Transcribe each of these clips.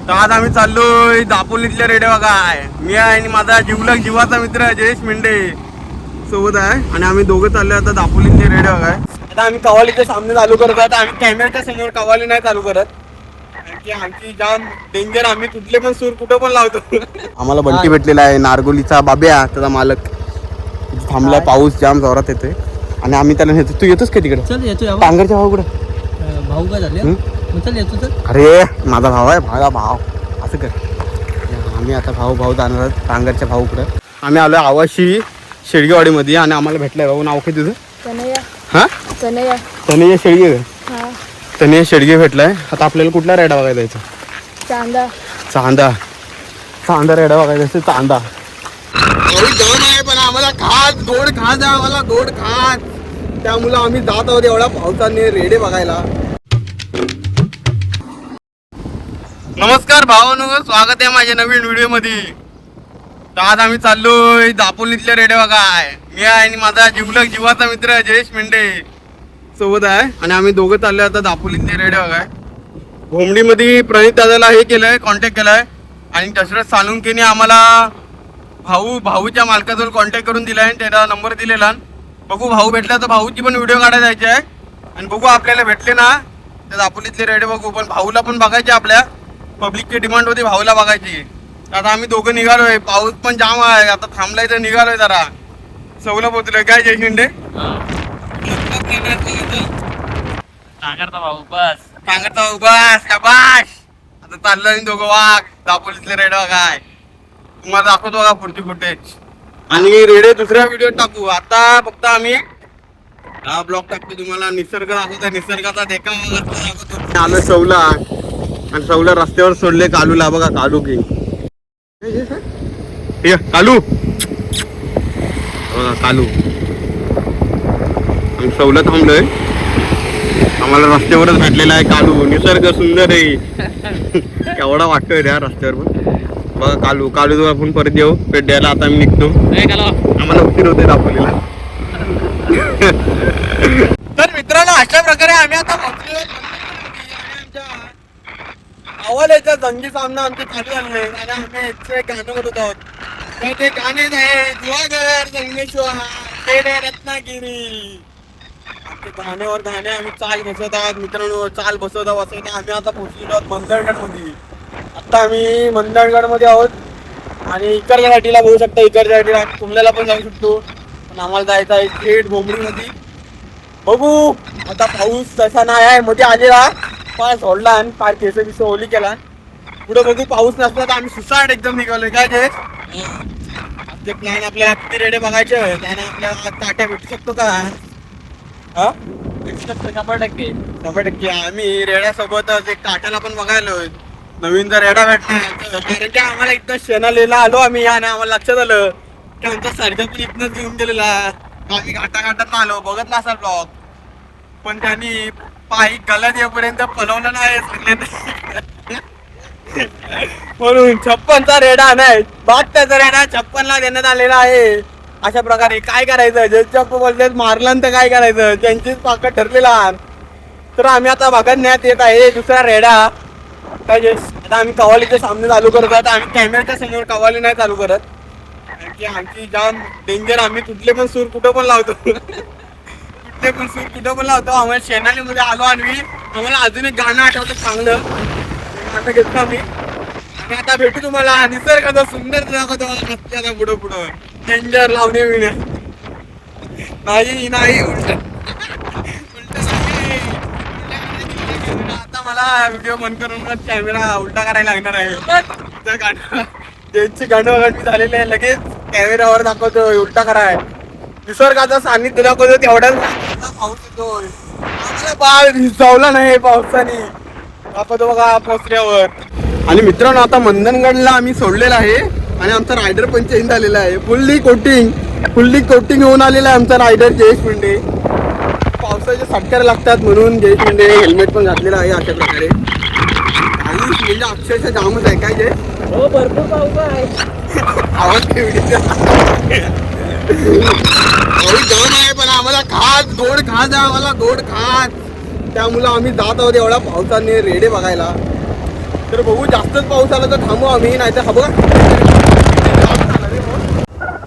तर आज आम्ही चाललोय दापोलीतल्या रेडे बघाय. मी आहे आणि माझा जीवाचा मित्र जयेश मेंढे सोबत आहे आणि आम्ही दोघं चाललोय आता दापोलीतले रेडे बघाय. आता आम्ही कवालीच्या सामने चालू करत आहोत. आम्ही कॅमेऱ्याच्या समोर कवाली नाही चालू करत की आमची जाम डेंजर. आम्ही कुठले पण सूर कुठं पण लावतो. आम्हाला बंटी भेटलेला आहे नारगोलीचा बाब्या, त्याचा मालक थांबलाय. पाऊस जाम जोरात येतोय आणि आम्ही त्याला नेतो. तू येतोस का तिकडे? चल येतो टांगरच्या भाऊ कुठे? भाऊ काय झाले? चल येतो तर. अरे माझा भाव आहे, भाव असं कर. आम्ही आता भाऊ जाणार आहोत टांगरच्या भाऊकडे. आम्ही आलोय आवाशी शेळगेवाडीमध्ये आणि आम्हाला भेटलंय. भाऊ नाव काय तुझं? तनया. हा तनया. तनया शेळगे. हा. तनया शेळगे भेटलाय. आता आपल्याला कुठला रेडा बघायला जायचा? चांदा रेडा बघायचा असते. चांदा जाम आहे पण आम्हाला गोड खात आहे. आम्हाला गोड खात, त्यामुळे आम्ही जात आहोत एवढा पावसाने रेडे बघायला. नमस्कार भावांनो, स्वागत आहे माझ्या नवीन व्हिडिओ मध्ये. तर आज आम्ही चाललोय दापोलीतल्या रेडे बघाय. मी आहे आणि माझा जीवाचा मित्र जयेश मेंढे सोबत आहे आणि आम्ही दोघं चाललोय आता दापोलीतले रेडे बघाय. घोमडीमध्ये प्रणित दादाला हे केलंय, कॉन्टॅक्ट केलाय आणि दशरथ सालुंकेने आम्हाला भाऊच्या मालकाजवळ कॉन्टॅक्ट करून दिलाय आणि त्याला नंबर दिलेला. बघू भाऊ भेटला तर भाऊची पण व्हिडिओ काढायला जायची आहे आणि बघू आपल्याला भेटले ना तर दापोलीतले रेडे बघू. पण भाऊला पण बघायचे, आपल्या पब्लिकची डिमांड होती भाऊला बघायची. आता आम्ही दोघं निघालोय. पाऊस पण जाम आहे, आता थांबलाय तर निघालोय जरा सवला पोचलोय. काय जय शिंदे? टांगरचा भाऊ बस. सांगता उभास शाबाश. आता चाललोय दोघं वाघ दापोलीतले रेडे बघाय. तुम्हाला दाखवतो बघा पुढची फुटेज आणि रेडे दुसऱ्या व्हिडिओ टाकू. आता फक्त आम्ही हा ब्लॉग टाकतो, तुम्हाला निसर्ग दाखवतो. निसर्गाचा देखा दाखवतो. आलोय सौला आणि सौला रस्त्यावर सोडले कालूला. बघा कालू की कालू बघा कालू. आणि सौला थांबलोय. आम्हाला रस्त्यावरच भेटलेला आहे कालू. निसर्ग सुंदर आहे. केवढा वाटतोय रे रस्त्यावर पण. बघा कालू जो आपण परत येऊ भेट द्यायला. आता आम्ही निघतो. आम्हाला उशीर होते दापोलीला. तर मित्रांनो, अशा प्रकारे आम्ही आता आवाल्याचा जंगी सामना आमचे चालू झाले आणि आम्ही एक गाणं म्हणत आहोत. तर ते गाणे जुवागर संगमेश्वर ते रत्नागिरी. गाण्यावर गाणे आम्ही चाल बसवत आहोत मित्रांनो. चाल बसवता आम्ही आता पोहोचलेलो आहोत मंदरगड मध्ये. आता आम्ही मंदरगड मध्ये आहोत आणि इकडच्या घाटीला बघू शकता. इकडच्या घाटीला कुंभल्याला पण जाऊ शकतो, पण आम्हाला जायचं आहे थेट घोमडीमध्ये. बघू आता पाऊस तसा नाही आहे. मध्ये आलेला पाय सोडला आणि पाय केस ओली केला. पुढे बघू पाऊस नसला तर आम्ही सुसाट एकदम निघालोय. काय ते आपले प्लॅन आपल्याला किती रेडे बघायचे त्याने आपल्याला ताट्या भेटू शकतो का? हा 100% आम्ही रेड्यासोबतच एक टाट्याला पण बघायलोय. नवीन जर रेडा भेटला कारण की आम्हाला एकदा शेणालेला आलो आम्ही आणि आम्हाला लक्षात आलं की आमचा सर्जा पण इथनच घेऊन गेलेला. आम्ही घाटात आलो, बघत नसाल ब्लॉग, पण त्यांनी पायी गलत येईपर्यंत पलवलं नाही म्हणून 56चा रेडा नाही 72चा रेडा 56ला देण्यात आलेला आहे. अशा प्रकारे काय करायचं? ज्यांच्या बोलतात मारलं तर काय करायचं? त्यांचीच पाकड ठरलेला. तर आम्ही आता बघण्यात येत आहे दुसरा रेडा. काय आता आम्ही कवालीच्या सामने चालू करत आहोत. आम्ही कॅमेऱ्याच्या समोर कवाली नाही चालू करत कारण की आमची जाम डेंजर. आम्ही कुठले पण सूर कुठं पण लावतो. आम्हाला शेणालीमध्ये आलो आणि आम्हाला अजून एक गाणं आठवतं चांगलं. गाणं घेतलं आम्ही आणि आता भेटू तुम्हाला निसर्गाचा सुंदर दाखवतो. आता पुढं डेंजर लावणे विणे नाही उलट. आता मला व्हिडिओ बंद करून कॅमेरा उलटा करायला लागणार आहे. त्या त्यांची गाणं वगैरे झालेले आहे. लगेच कॅमेरावर दाखवतो उलटा कराय. निसर्गाचा सान्निध्य दाखवतो. तेवढ्याच पाऊस येतोय. आम्हाला बाळ भिजवला नाही पावसाने दाखवतो बघा पोचल्यावर. आणि मित्रांनो, आता मंदनगडला आम्ही सोडलेला आहे आणि आमचा रायडर पण चेंज झालेला आहे. फुल्ली कोटिंग होऊन आलेला आहे आमचा रायडर जयेश मेंढे. पावसाचे सटकारे लागतात म्हणून जयेश मेंढे हेल्मेट पण घातलेला आहे. अशा प्रकारे म्हणजे अक्षरशः जामच आहे. काय जय? हो भरपूर पाऊस आहे. आवाज जाम आहे पण आम्हाला गोड खात आहे. आम्हाला गोड खात, त्यामुळं आम्ही जात आहोत एवढा पावसाने रेडे बघायला. तर बघू जास्तच पाऊस आला तर थांबू आम्ही, नाही तर हा बघा.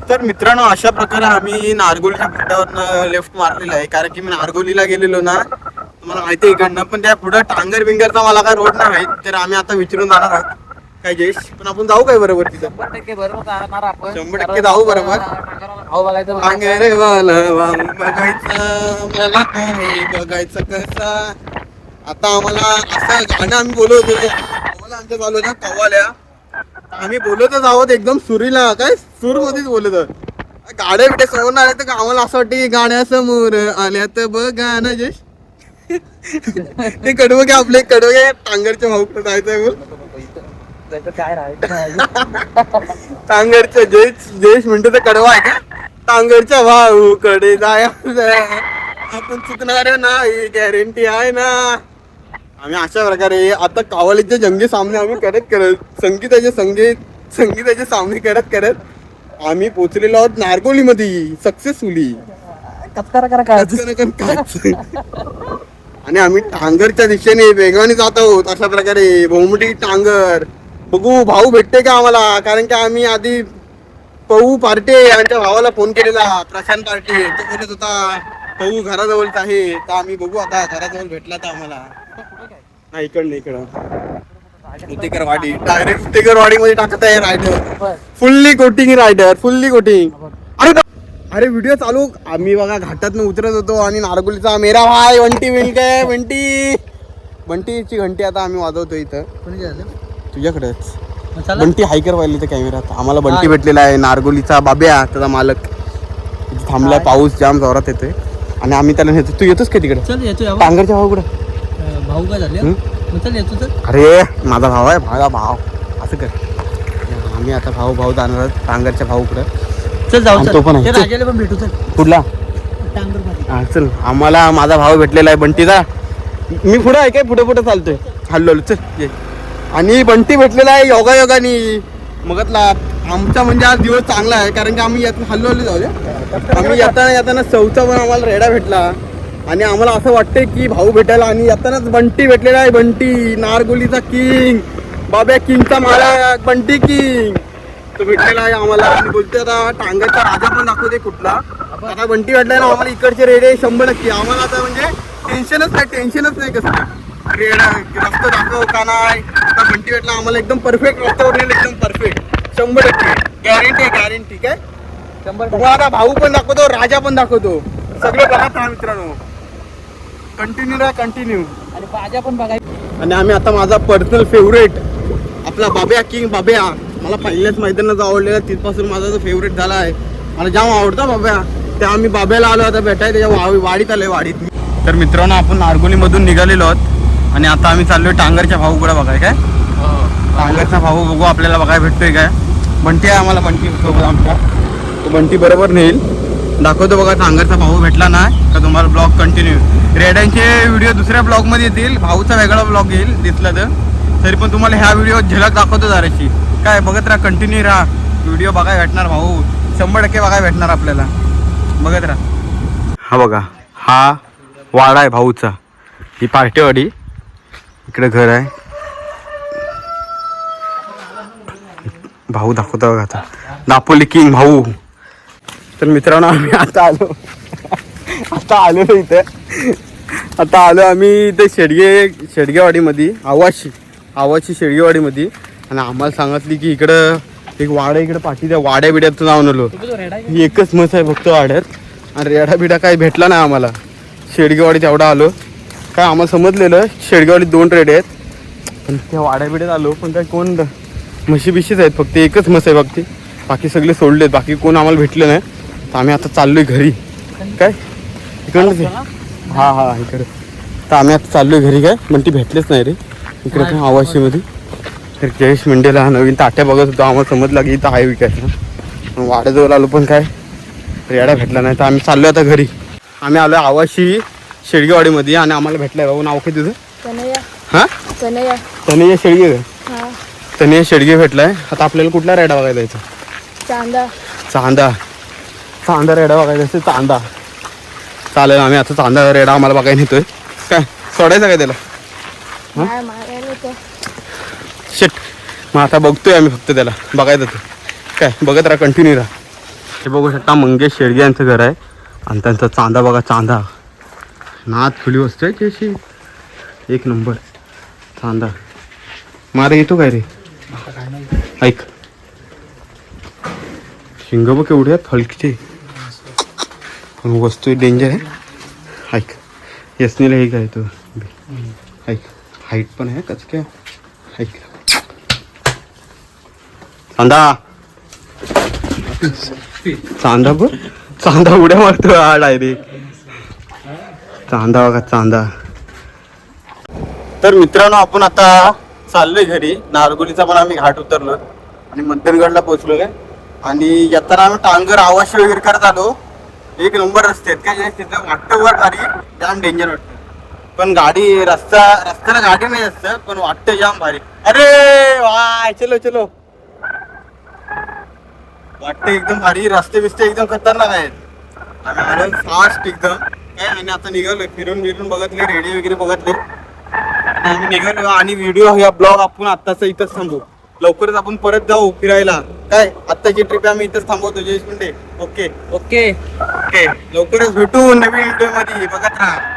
तर मित्रांनो अशा प्रकारे आम्ही नारगोलीच्या फाट्यावरनं लेफ्ट मारलेला आहे, कारण की मी नारगोलीला गेलेलो ना, मला माहिती आहे इकडनं, पण त्या पुढे टांगर बिंगरचा मला काय रोड नाही माहित, तर आम्ही आता विचारून जाणार आहोत काय जयेश. पण आपण जाऊ काय बरोबर तिथं? 100% बरोबर जाणार आपण. 100% जाऊ बरोबर. भाऊ बघायचं. बघायचं मला काय बघायचं कसं. आता आम्हाला असं गाणं आम्ही बोलत होतो, आम्हाला आमच्या चालू ना कव्वाल्या, आम्ही बोलतच आहोत एकदम सुरीला, काय सूर मध्येच बोलत आहोत. गाड्या बिड्या समोर आल्या तर आम्हाला असं वाटतं की गाड्या समोर आल्या तर बघा ना जयेश. ते कडवं घ्या, आपले कडवं घ्या, टांगरच्या भाऊकडे जायचंय बोल. काय राहायचं. टांगरच्या जयेश म्हणतो तर कडवा आहे का? टांगरच्या भाऊ कडे जायचं आपण चुकणार नाही, गॅरंटी आहे ना. आम्ही अशा प्रकारे आता कावलीच्या जंगी सामने आम्ही करत संगीताचे सामने करत आम्ही पोचलेलो आहोत नारगोली मध्ये सक्सेसफुली. आणि आम्ही टांगरच्या दिशेने वेगाने जात आहोत. अशा प्रकारे भोमडी टांगर बघू भाऊ भेटते का आम्हाला, कारण की आम्ही आधी पऊ पार्टे यांच्या भावाला फोन केलेला, प्रशांत पार्टे, तो बोलत होता पऊ घराजवळच आहे. तर आम्ही बघू आता घराजवळ भेटला तर आम्हाला. नाही इकडं उतेकरवाडी, डायरेक्ट उतेकरवाडी मध्ये टाकत आहे रायडर. Fully coating. अरे व्हिडिओ चालू, आम्ही बघा घाटातनं उतरत होतो आणि नारगोलीचा मेरा भाई वंटी मिल गए. बंटीची घंटी आता आम्ही वाजवतो इथं तुझ्याकडेच. बंटी हायकर व्हायला तर कॅमेरात आम्हाला बंटी भेटलेला आहे, नारगोलीचा बाब्या त्याचा मालक. थांबलाय, पाऊस जाम जोरात येतोय आणि आम्ही त्याला नेतो. तू येतोस का तिकडे? चल येतो. टांगरच्या भाऊ कुठे? भाऊ काय झाले? चल येतो तर. अरे माझा भाव आहे, माझा भाव असं कर. आम्ही आता भाऊ जाणार आहोत टांगरच्या भाऊकडे. चल जाऊ. तो पण आहे. राजाला पण भेटू. चल कुठला? टांगर. हा चल, आम्हाला माझा भाव भेटलेला आहे बंटीचा. मी पुढे आहे काय, पुढे चालतोय. हल्लो चल ये. आणि बंटी भेटलेला आहे योगायोगानी मगतला. आमचा म्हणजे आज दिवस चांगला आहे, कारण की आम्ही यातून हल्लो जाऊ दे. आम्ही येताना चौथा पण आम्हाला रेडा भेटला आणि आम्हाला असं वाटतंय की भाऊ भेटायला, आणि येतानाच बंटी भेटलेला आहे. बंटी नारगोलीचा किंग, बाब्या किंगचा मालक बंटी किंग तो भेटलेला आहे आम्हाला. आणि बोलतोय आता टांगरचा राजा पण दाखवते कुठला. आता बंटी भेटलाय ना आम्हाला, इकडचे रेडे 100%. आम्हाला आता म्हणजे टेन्शनच नाही कसं रेडा रस्ता दाखव का नाही. आता बंटी भेटला आम्हाला, एकदम परफेक्ट रस्त्यावर नेलं, एकदम परफेक्ट 100% गॅरंटी काय. 100%. आता भाऊ पण दाखवतो, राजा पण दाखवतो, सगळं बघा था मित्रांनो. कंटिन्यू आणि बाजा पण बघायचं. आणि आम्ही आता माझा पर्सनल फेवरेट आपला बाब्या किंग बाब्या, मला पहिल्याच मैदानात आवडलेला, तिथपासून माझा जो फेवरेट झाला आहे. मला जाम आवडता बाब्या. त्या आम्ही बाब्याला आलो आता भेटाय, त्याच्या वाडीत आलोय वाडीत. तर मित्रांनो आपण नारगोलीमधून निघालेलो आहोत आणि आता आम्ही चाललोय टांगरच्या भाऊकडे बघाय. काय टांगरचा भाऊ बघू आपल्याला बघायला भेटतोय काय. बंटी आहे आम्हाला, बंटी सोबत आमच्या, तो बंटी बरोबर नेईल. दाखवतो बघा टांगरचा भाऊ भेटला ना का तुम्हाला ब्लॉग कंटिन्यू. रेड्यांचे व्हिडिओ दुसऱ्या ब्लॉगमध्ये येतील, भाऊचा वेगळा ब्लॉग येईल दिसला तर. तरी पण तुम्हाला ह्या व्हिडिओ झलक दाखवतो जराशी. काय बघत राहा, कंटिन्यू राहा, व्हिडिओ बघायला भेटणार भाऊ, 100% बघायला भेटणार आपल्याला. बघत राहा. हा बघा, हा वाडा आहे भाऊचा, ही पार्टेवाडी, इकडे घर आहे. भाऊ दाखवता बघा आता, दापोली किंग भाऊ. तर मित्रांनो आम्ही आता आलो इथे. आता आलो आम्ही इथे शेडगेवाडीमध्ये, आवाशी शेडगेवाडीमध्ये. आणि आम्हाला सांगितली की इकडं एक वाडा, इकडे पाठी त्या वाड्या बिड्यातून जाऊन आलो. ही एकच मस आहे फक्त वाड्यात, आणि रेडा बिडा काही भेटला नाही आम्हाला. शेडगेवाडीत एवढा आलो, काय आम्हाला समजलेलं शेडगेवाडीत 2 रेडे आहेत, पण त्या वाड्या बिड्यात आलो पण काय कोण म्हशी बिशीच आहेत, फक्त एकच म्हस आहे बघते, बाकी सगळे सोडलेत, बाकी कोण आम्हाला भेटलं नाही. तर आम्ही आता चाललोय घरी. काय इकडं हा इकडे. तर आम्ही आता चाललोय घरी. काय म्हणते भेटलेच नाही रे इकडे पण आवाशीमध्ये. तर जयेश मेंढेला नवीन ताट्या बघत होतो, आम्हाला समजला की इथं आहे विकायचं. वाड्याजवळ आलो पण काय रेडा भेटला नाही. तर आम्ही चाललो आता घरी. आम्ही आलो आवाशी शेडगेवाडीमध्ये आणि आम्हाला भेटलाय. भाऊ नाव काय तुझं? हां तनया शेडगे. तनया शेडगे भेटलाय. आता आपल्याला कुठला रेडा बघायला जायचा? चांदा रेडा बघायचा असेल, चांदा. चालेल, आम्ही आता चांदा रेडा आम्हाला बघायला नेतोय. काय सोडायचं काय त्याला? शेट. मग आता बघतोय आम्ही फक्त त्याला बघायचं ते काय बघत राहा कंटिन्यू राहा. हे बघू शकता मंगेश शेडगे यांचं घर आहे आणि त्यांचा चांदा बघा चांदा नाद खुली वस्तू आहे अशी एक नंबर चांदा. मारा येतो काय रे ऐक शिंग बघ एवढे आहेत हलकीचे पण वस्तू डेंजर आहे. ऐक यसनीला हे काय तो ऐक हाईट पण आहे कच काय ऐक चांदा चांदा बघ चांदा उड्या मारतो हा डायरेक्ट चांदा बघा चांदा. तर मित्रांनो आपण आता चाललोय घरी. नारगोलीचा पण आम्ही घाट उतरलो आणि मध्यमगडला पोहोचलो काय आणि येताना आम्ही टांगर आवाशी वगैरे करत आलो. एक नंबर रस्ते आहेत काय तिथं वाटतं वर गाडी जाम डेंजर वाटतं पण गाडी रस्त्याला गाडी नाही असतं पण वाटतं जाम भारी. अरे वाय चलो चलो वाटतं एकदम भारी. रस्ते बिस्ते एकदम खतरनाक आहेत. आम्ही आलो फास्ट एकदम काय आणि आता निघालोय फिरून बघतले रेडिओ वगैरे बघतले आम्ही निघालो आणि व्हिडिओ या ब्लॉग आपण आत्ताच इथंच थांबू. लवकरच आपण परत जाऊ फिरायला काय आत्ताची ट्रिप आम्ही इथंच थांबवतो. Jayesh Munde okay okay okay लवकरच भेटू नवीन व्हिडिओ मध्ये बघत राहा.